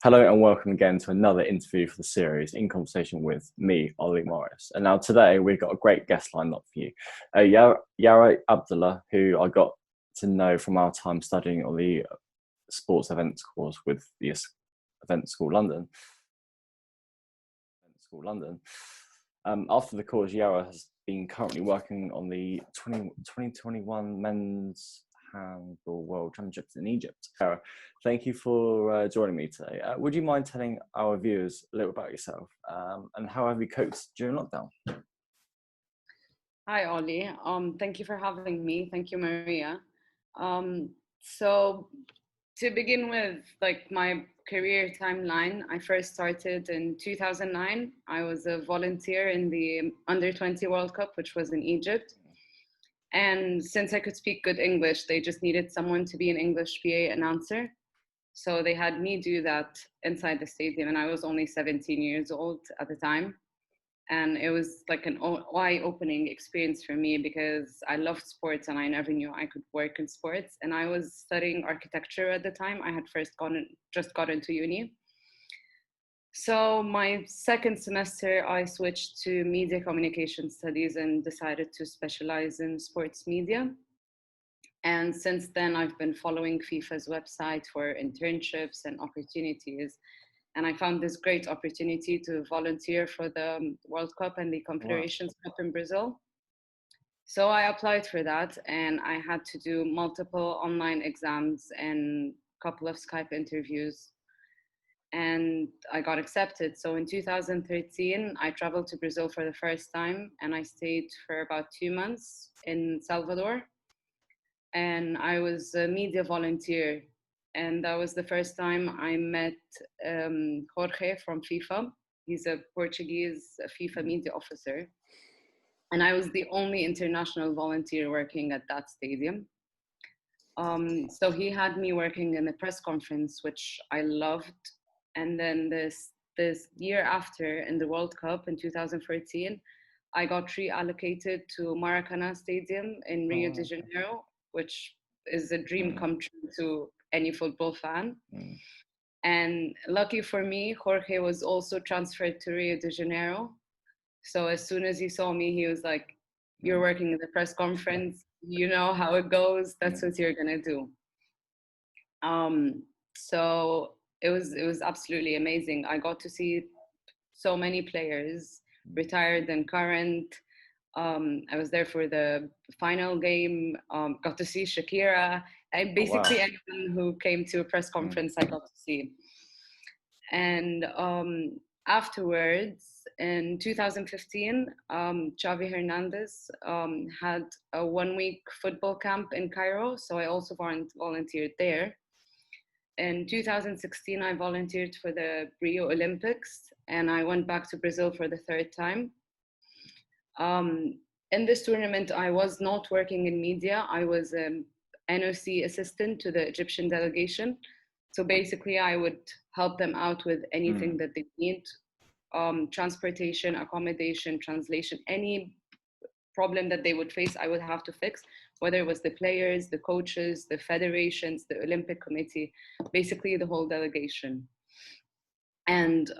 Hello and welcome again to another interview for the series in conversation with me, Ollie Morris. And now today we've got a great guest lined up for you. Yara Abdallah, who I got to know from our time studying on the sports events course with the Event School London. After the course, Yara has been currently working on the 2021 Men's Handball World Championships in Egypt. Yara, thank you for joining me today. Would you mind telling our viewers a little about yourself and how have you coped during lockdown? Hi, Ollie. Thank you for having me. Thank you, Maria. So to begin with, like my career timeline, I first started in 2009. I was a volunteer in the Under-20 World Cup, which was in Egypt. And since I could speak good English, they just needed someone to be an English PA announcer. So they had me do that inside the stadium, and I was only 17 years old at the time. And it was like an eye-opening experience for me because I loved sports and I never knew I could work in sports. And I was studying architecture at the time. I had just got into uni. So my second semester, I switched to media communication studies and decided to specialize in sports media. And since then, I've been following FIFA's website for internships and opportunities. And I found this great opportunity to volunteer for the World Cup and the Confederations Cup in Brazil. So I applied for that, and I had to do multiple online exams and a couple of Skype interviews. And I got accepted. So in 2013, I traveled to Brazil for the first time, and I stayed for about 2 months in Salvador. And I was a media volunteer. And that was the first time I met Jorge from FIFA. He's a Portuguese FIFA media officer. And I was the only international volunteer working at that stadium. So he had me working in the press conference, which I loved. And then this year after, in the World Cup in 2014, I got reallocated to Maracana Stadium in Rio de Janeiro, which is a dream come true to any football fan. And lucky for me, Jorge was also transferred to Rio de Janeiro. So as soon as he saw me, he was like, "You're working in the press conference. You know how it goes. That's what you're gonna do." So it was absolutely amazing. I got to see so many players, retired and current. I was there for the final game, got to see Shakira, and basically anyone who came to a press conference I got to see. And afterwards, in 2015, Xavi Hernandez had a 1-week football camp in Cairo, so I also volunteered there. In 2016, I volunteered for the Rio Olympics, and I went back to Brazil for the third time. In this tournament, I was not working in media. I was an NOC assistant to the Egyptian delegation. So basically, I would help them out with anything that they need, transportation, accommodation, translation, any problem that they would face, I would have to fix, whether it was the players, the coaches, the federations, the Olympic Committee, basically the whole delegation. And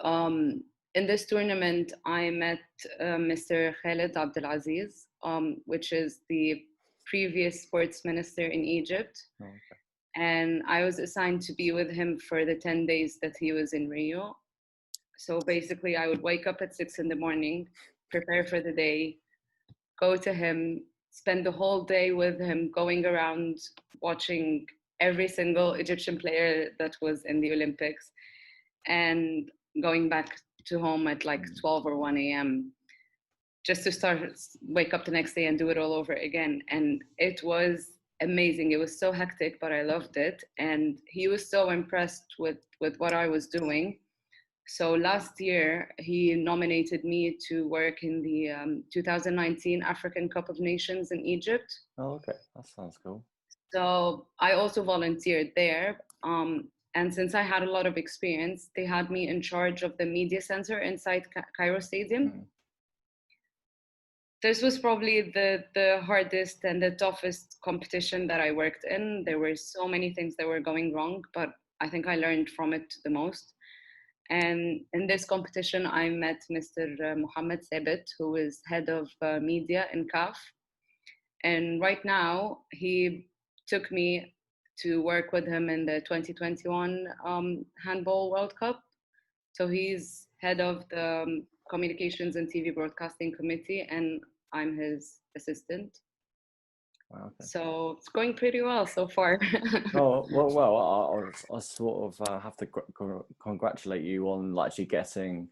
in this tournament, I met Mr. Khaled Abdelaziz, which is the previous sports minister in Egypt. And I was assigned to be with him for the 10 days that he was in Rio. So basically, I would wake up at 6 a.m, prepare for the day, go to him, spend the whole day with him, going around watching every single Egyptian player that was in the Olympics, and going back to home at like 12 or 1 a.m. just to wake up the next day and do it all over again. And it was amazing. It was so hectic, but I loved it. And he was so impressed with what I was doing. So last year, he nominated me to work in the 2019 African Cup of Nations in Egypt. Oh, okay. That sounds cool. So I also volunteered there. And since I had a lot of experience, they had me in charge of the media center inside Cairo Stadium. This was probably the hardest and the toughest competition that I worked in. There were so many things that were going wrong, but I think I learned from it the most. And in this competition, I met Mr. Mohammed Sabit, who is head of media in CAF. And right now, he took me to work with him in the 2021 Handball World Cup. So he's head of the Communications and TV Broadcasting Committee, and I'm his assistant. Wow, okay. So it's going pretty well so far. Oh, well, I sort of have to congratulate you on actually getting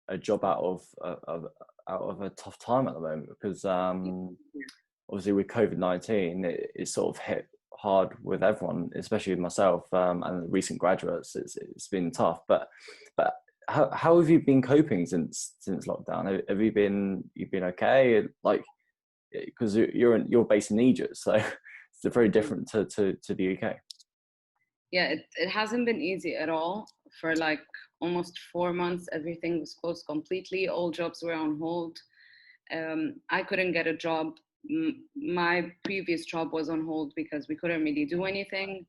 a job out of a tough time at the moment, because obviously with COVID-19, it sort of hit hard with everyone, especially with myself and recent graduates. It's been tough, but how have you been coping since lockdown? Have you been okay? Like, because you're based in Egypt, so it's very different to the UK. Yeah, it hasn't been easy at all. For like almost 4 months, everything was closed completely. All jobs were on hold. I couldn't get a job. My previous job was on hold because we couldn't really do anything.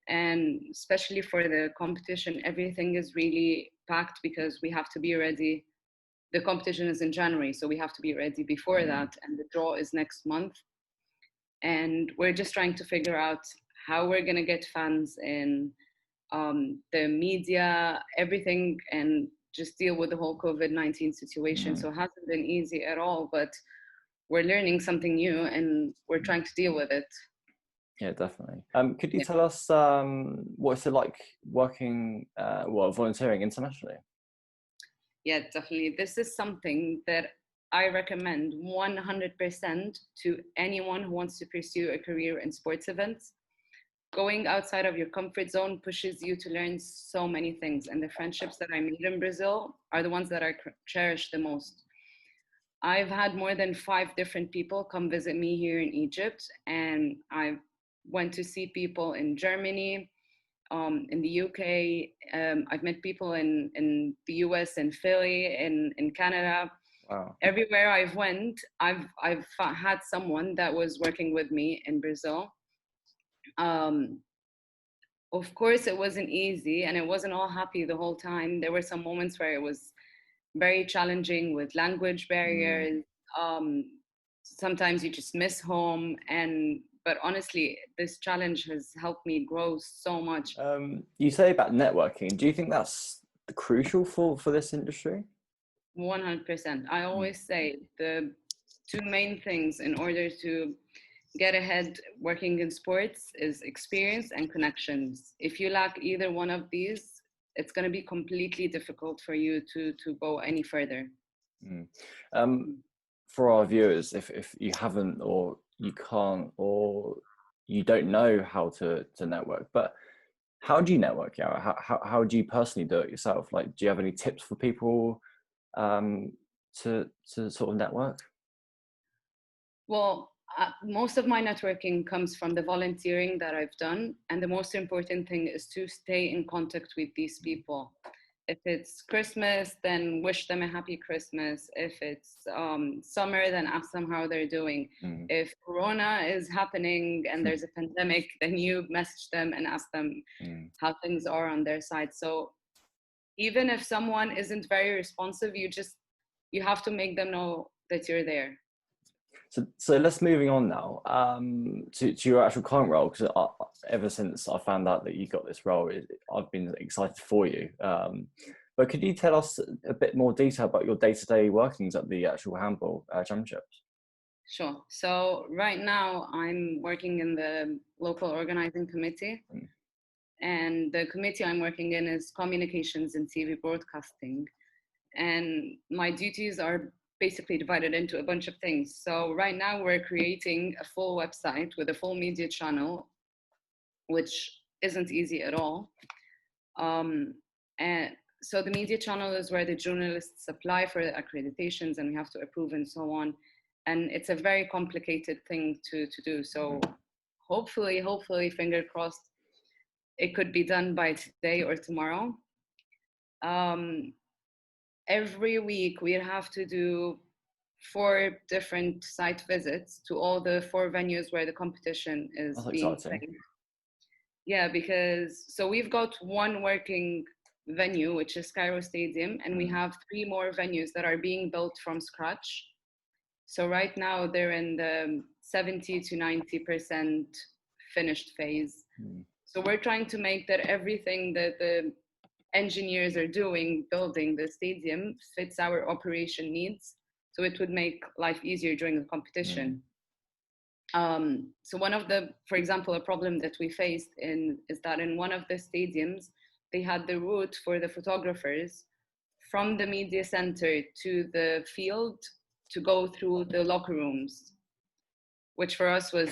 And especially for the competition, everything is really packed because we have to be ready. The competition is in January, so we have to be ready before that. And the draw is next month. And we're just trying to figure out how we're going to get fans in, the media, everything, and just deal with the whole COVID-19 situation. So it hasn't been easy at all, but we're learning something new and we're trying to deal with it. Yeah, definitely. Could you tell us what's it like working, volunteering internationally? Yeah, definitely. This is something that I recommend 100% to anyone who wants to pursue a career in sports events. Going outside of your comfort zone pushes you to learn so many things. And the friendships that I made in Brazil are the ones that I cherish the most. I've had more than 5 different people come visit me here in Egypt, and I went to see people in Germany, in the UK. I've met people in the US, in Philly, in Canada. Wow. Everywhere I've went, I've had someone that was working with me in Brazil. Of course, it wasn't easy and it wasn't all happy the whole time. There were some moments where it was very challenging with language barriers. Sometimes you just miss home, but honestly, this challenge has helped me grow so much. You say about networking. Do you think that's crucial for this industry? 100%. I always say the 2 main things in order to get ahead working in sports is experience and connections. If you lack either one of these, it's going to be completely difficult for you to go any further. For our viewers, if you haven't, or you can't, or you don't know how to network, but how do you network, Yara? How do you personally do it yourself? Like, do you have any tips for people to sort of network? Well, most of my networking comes from the volunteering that I've done. And the most important thing is to stay in contact with these people. If it's Christmas, then wish them a happy Christmas. If it's summer, then ask them how they're doing. If Corona is happening and there's a pandemic, then you message them and ask them how things are on their side. So even if someone isn't very responsive, you have to make them know that you're there. So let's moving on now to your actual current role, because ever since I found out that you got this role, I've been excited for you. But could you tell us a bit more detail about your day-to-day workings at the actual handball championships? Sure. So right now I'm working in the local organizing committee. And the committee I'm working in is communications and TV broadcasting. And my duties are basically divided into a bunch of things. So right now we're creating a full website with a full media channel, which isn't easy at all. And so the media channel is where the journalists apply for the accreditations and we have to approve and so on. And it's a very complicated thing to do. So hopefully, finger crossed, it could be done by today or tomorrow. Every week we have to do 4 different site visits to all the 4 venues where the competition is being played. Yeah, because so we've got one working venue, which is Cairo Stadium, and we have 3 more venues that are being built from scratch. So right now they're in the 70 to 90% finished phase. So we're trying to make that everything that the engineers are doing, building the stadium, fits our operation needs. So it would make life easier during the competition. So one of the, for example, a problem that we faced is that in one of the stadiums, they had the route for the photographers from the media center to the field to go through the locker rooms, which for us was,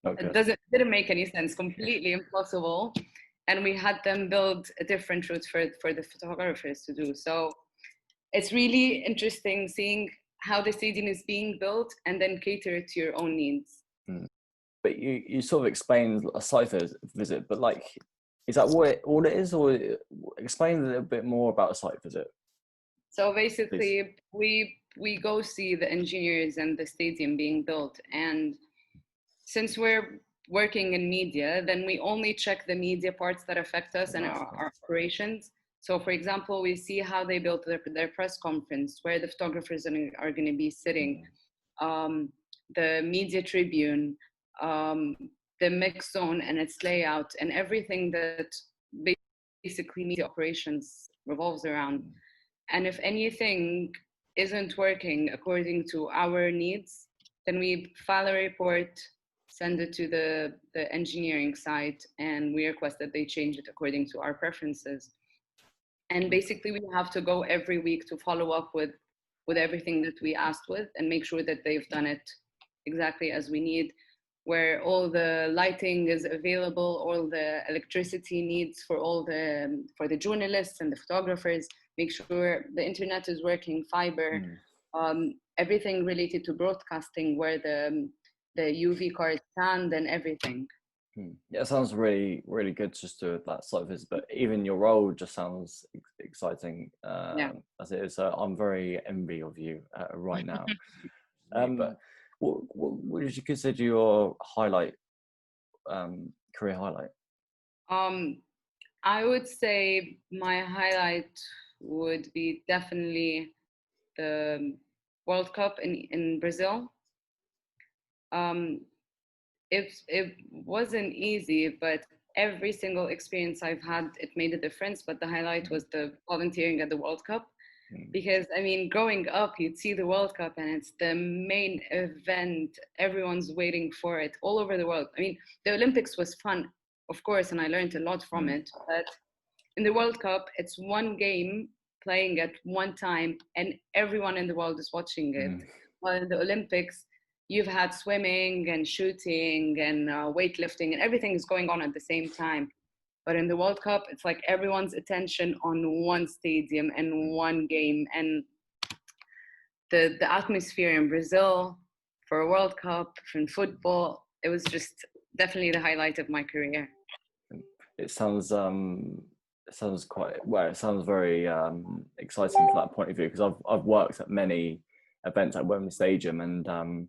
it didn't make any sense, completely impossible. And we had them build a different route for the photographers to do. So it's really interesting seeing how the stadium is being built and then cater to your own needs. But you sort of explained a site visit, but like, is that all it is, or explain a little bit more about a site visit? So basically, we go see the engineers and the stadium being built, and since we're working in media, then we only check the media parts that affect us and our operations. So for example, we see how they built their press conference, where the photographers are going to be sitting, the media tribune, the mix zone and its layout, and everything that basically media operations revolves around. And if anything isn't working according to our needs, then we file a report, send it to the engineering side, and we request that they change it according to our preferences. And basically we have to go every week to follow up with everything that we asked with and make sure that they've done it exactly as we need, where all the lighting is available, all the electricity needs for for the journalists and the photographers, make sure the internet is working, fiber, everything related to broadcasting, where the UV cards stand and everything. Yeah, it sounds really, really good just to that site visit, but even your role just sounds exciting as it is. So I'm very envy of you right now. But what would you consider your highlight, career highlight? I would say my highlight would be definitely the World Cup in Brazil. It wasn't easy, but every single experience I've had, it made a difference. But the highlight was the volunteering at the World Cup. Because I mean, growing up, you'd see the World Cup and it's the main event. Everyone's waiting for it all over the world. I mean, the Olympics was fun, of course, and I learned a lot from it. But in the World Cup, it's one game playing at one time and everyone in the world is watching it. While in the Olympics, you've had swimming and shooting and weightlifting and everything is going on at the same time. But in the World Cup, it's like everyone's attention on one stadium and one game. And the atmosphere in Brazil for a World Cup, in football, it was just definitely the highlight of my career. It sounds quite well. It sounds very exciting from that point of view, because I've worked at many events at Wembley Stadium, and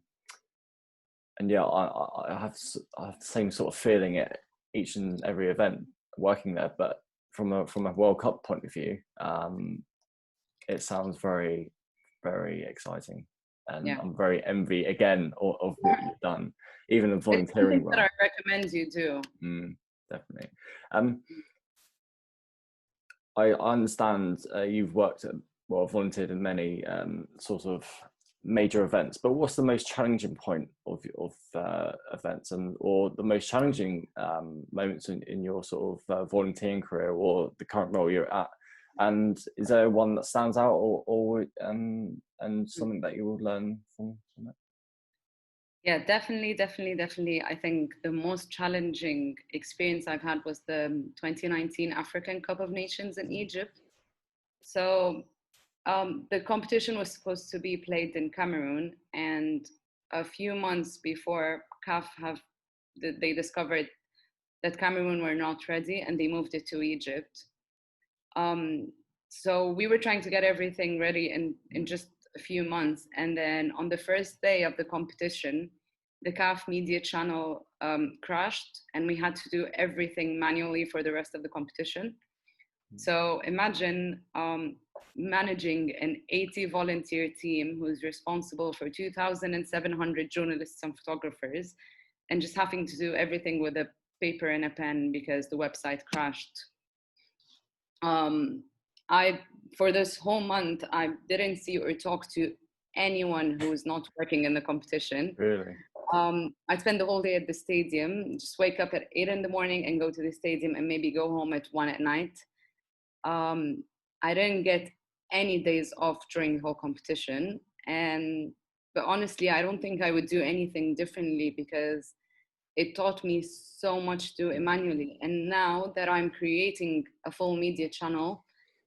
yeah, I have the same sort of feeling at each and every event working there. But from a World Cup point of view, it sounds very, very exciting, and I'm very envy again of what you've done, even the volunteering role. That I recommend you do. Definitely. I understand you've volunteered in many sort of major events, but what's the most challenging point of events, or the most challenging moments in your sort of volunteering career or the current role you're at? And is there one that stands out, or and something that you will learn from it? Yeah, definitely. I think the most challenging experience I've had was the 2019 African Cup of Nations in Egypt. So the competition was supposed to be played in Cameroon, and a few months before, they discovered that Cameroon were not ready and they moved it to Egypt. So we were trying to get everything ready in just a few months. And then on the first day of the competition, the CAF media channel crashed and we had to do everything manually for the rest of the competition. So imagine managing an 80 volunteer team who's responsible for 2,700 journalists and photographers, and just having to do everything with a paper and a pen because the website crashed. I For this whole month, I didn't see or talk to anyone who was not working in the competition. Really? I spend the whole day at the stadium, just wake up at 8 in the morning and go to the stadium and maybe go home at 1 at night. I didn't get any days off during the whole competition. But honestly, I don't think I would do anything differently because it taught me so much to do it manually. And now that I'm creating a full media channel,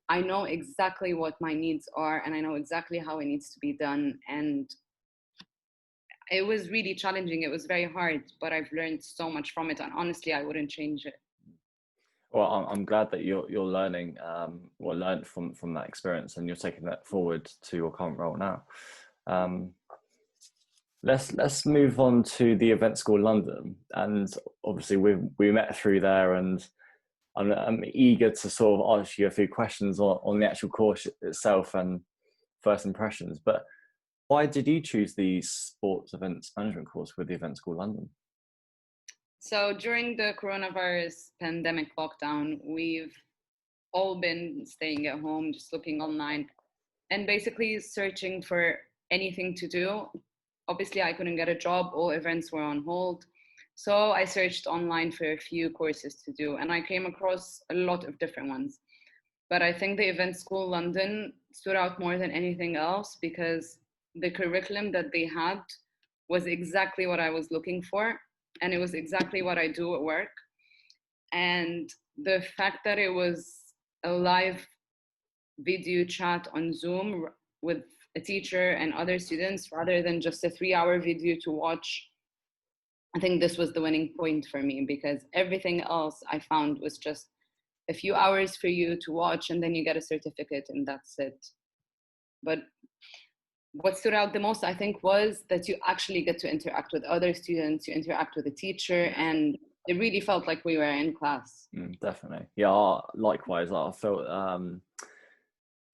I know exactly what my needs are and I know exactly how it needs to be done. And it was really challenging. It was very hard, but I've learned so much from it. And honestly, I wouldn't change it. Well, I'm glad that you're learning or learned from that experience, and you're taking that forward to your current role now. Let's move on to the event school London, and obviously we met through there, and I'm eager to sort of ask you a few questions on the actual course itself and first impressions. But why did you choose the sports events management course with the event school London? So during the coronavirus pandemic lockdown, we've all been staying at home, just looking online and basically searching for anything to do. Obviously, I couldn't get a job, all events were on hold. So I searched online for a few courses to do, and I came across a lot of different ones. But I think the Event School London stood out more than anything else because the curriculum that they had was exactly what I was looking for, and it was exactly what I do at work. And the fact that it was a live video chat on Zoom with a teacher and other students rather than just a 3-hour video to watch, I think this was the winning point for me because everything else I found was just a few hours for you to watch and then you get a certificate and that's it. But what stood out the most, I think, was that you actually get to interact with other students, you interact with the teacher, and it really felt like we were in class. Definitely. Yeah, likewise. I felt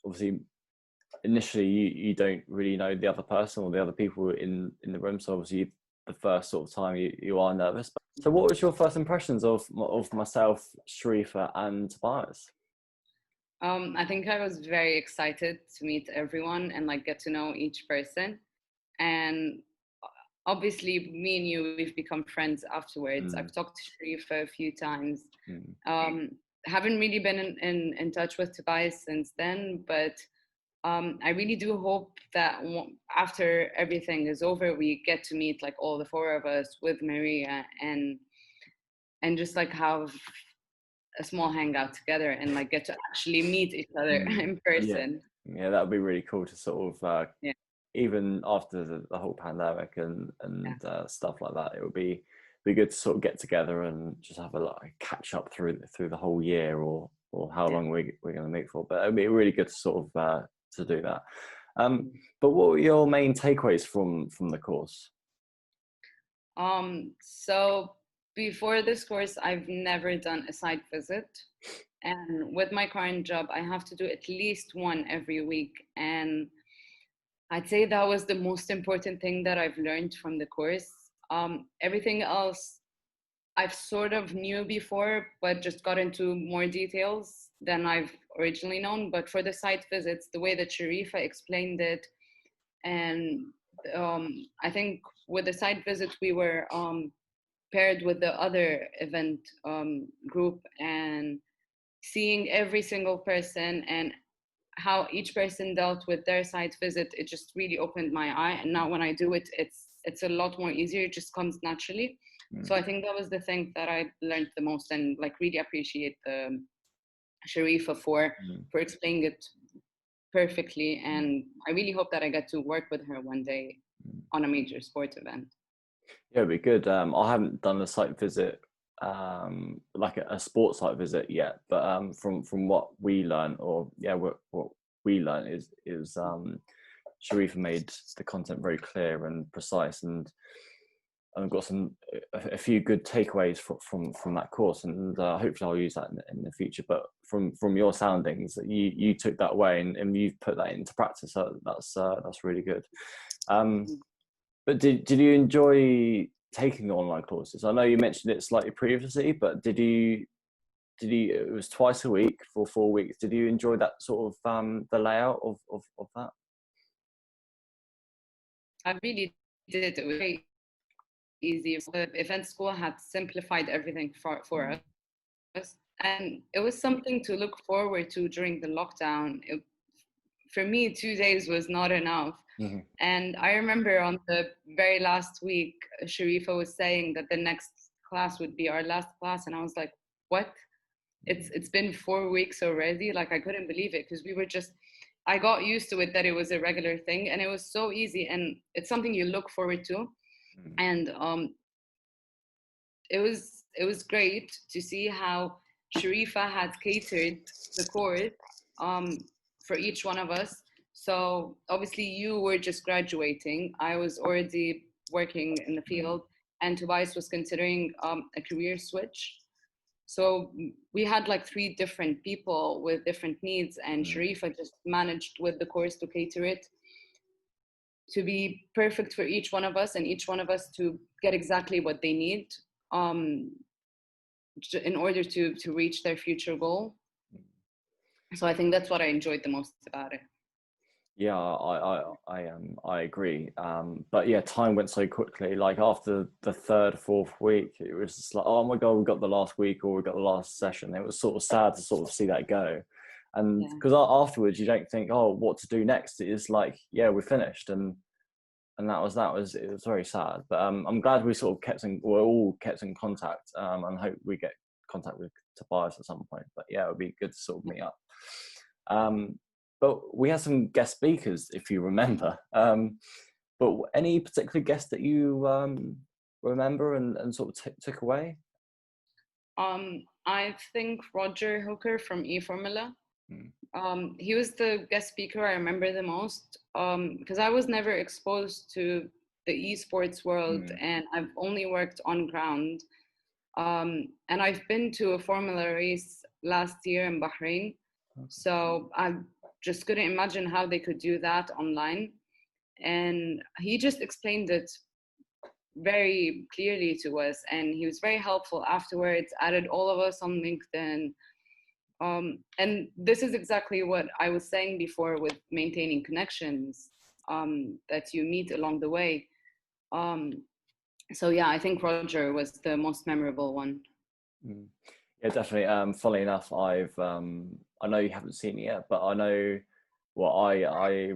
obviously initially you don't really know the other person or the other people in the room, so obviously the first sort of time you are nervous. So what was your first impressions of myself, Sharifa and Tobias? I think I was very excited to meet everyone and like get to know each person. And obviously me and you, we've become friends afterwards. I've talked to Sharifa a few times. Haven't really been in touch with Tobias since then, but I really do hope that after everything is over, we get to meet like all the four of us with Maria and just like have a small hangout together and like get to actually meet each other in person. Yeah, that would be really cool to sort of even after the whole pandemic and stuff like that. It would be good to sort of get together and just have a catch up through the whole year or how long we're going to meet for. But it'd be really good to sort of to do that. But what were your main takeaways from the course? So before this course, I've never done a site visit. And with my current job, I have to do at least one every week. And I'd say that was the most important thing that I've learned from the course. Everything else I've sort of knew before, but just got into more details than I've originally known. But for the site visits, the way that Sharifa explained it, and I think with the site visit, we were paired with the other event group and seeing every single person and how each person dealt with their site visit, it just really opened my eye. And now when I do it, it's a lot more easier. It just comes naturally. So I think that was the thing that I learned the most, and like really appreciate the Sharifa for explaining it perfectly. And I really hope that I get to work with her one day on a major sport event. Yeah, it'd be good. I haven't done a site visit, like a sports site visit yet, but from what we learned, or what we learned is Sharifa made the content very clear and precise, and I've got a few good takeaways from that course, and hopefully I'll use that in the future. But from your soundings, you took that away and you've put that into practice. So that's really good. But did you enjoy taking the online courses? I know you mentioned it slightly previously, but did you? It was twice a week for 4 weeks. Did you enjoy that sort of the layout of that? I really did. It was very easy. The event school had simplified everything for us, and it was something to look forward to during the lockdown. For me, 2 days was not enough. Mm-hmm. And I remember on the very last week, Sharifa was saying that the next class would be our last class, and I was like, what? It's been 4 weeks already. Like, I couldn't believe it, because I got used to it, that it was a regular thing, and it was so easy, and it's something you look forward to. And it was great to see how Sharifa had catered the course for each one of us. So obviously you were just graduating. I was already working in the field, and Tobias was considering a career switch. So we had like 3 different people with different needs, and Sharifa just managed with the course to cater it to be perfect for each one of us, and each one of us to get exactly what they need in order to reach their future goal. So I think that's what I enjoyed the most about it. Yeah, I agree. But yeah, time went so quickly. Like after the 3rd, 4th week, it was just like, oh my God, we got the last week, or we got the last session. It was sort of sad to sort of see that go. And because afterwards you don't think, oh, what to do next. It's like, yeah, we're finished. And it was very sad. But I'm glad we sort of we're all kept in contact. And hope we get contact with Tobias at some point. But yeah, it would be good to sort of meet up. But we had some guest speakers, if you remember. But any particular guest that you remember and sort of took away? I think Roger Hooker from eFormula. He was the guest speaker I remember the most, because I was never exposed to the esports world, and I've only worked on ground. And I've been to a Formula race last year in Bahrain. So I just couldn't imagine how they could do that online. And he just explained it very clearly to us, and he was very helpful afterwards, added all of us on LinkedIn. And this is exactly what I was saying before with maintaining connections that you meet along the way. So yeah, I think Roger was the most memorable one. Yeah, definitely. Funnily enough, I know you haven't seen it yet, but I know, well, I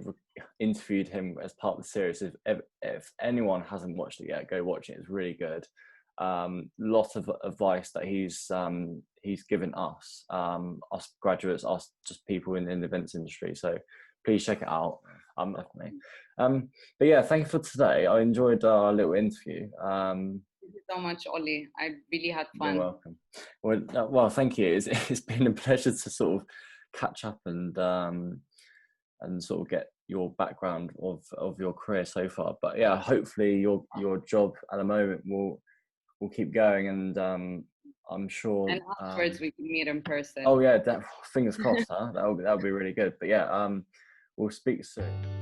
interviewed him as part of the series. If anyone hasn't watched it yet, go watch it. It's really good. Lot of advice that he's given us graduates, us just people in the events industry. So please check it out. Definitely. But yeah, thank you for today. I enjoyed our little interview. Thank you so much, Ollie. I really had fun. You're welcome. Well, thank you. It's been a pleasure to sort of catch up and sort of get your background of your career so far. But yeah, hopefully your job at the moment will keep going, and I'm sure. And afterwards we can meet in person. Oh yeah, fingers crossed. Huh? That'll be really good. But yeah, we'll speak soon.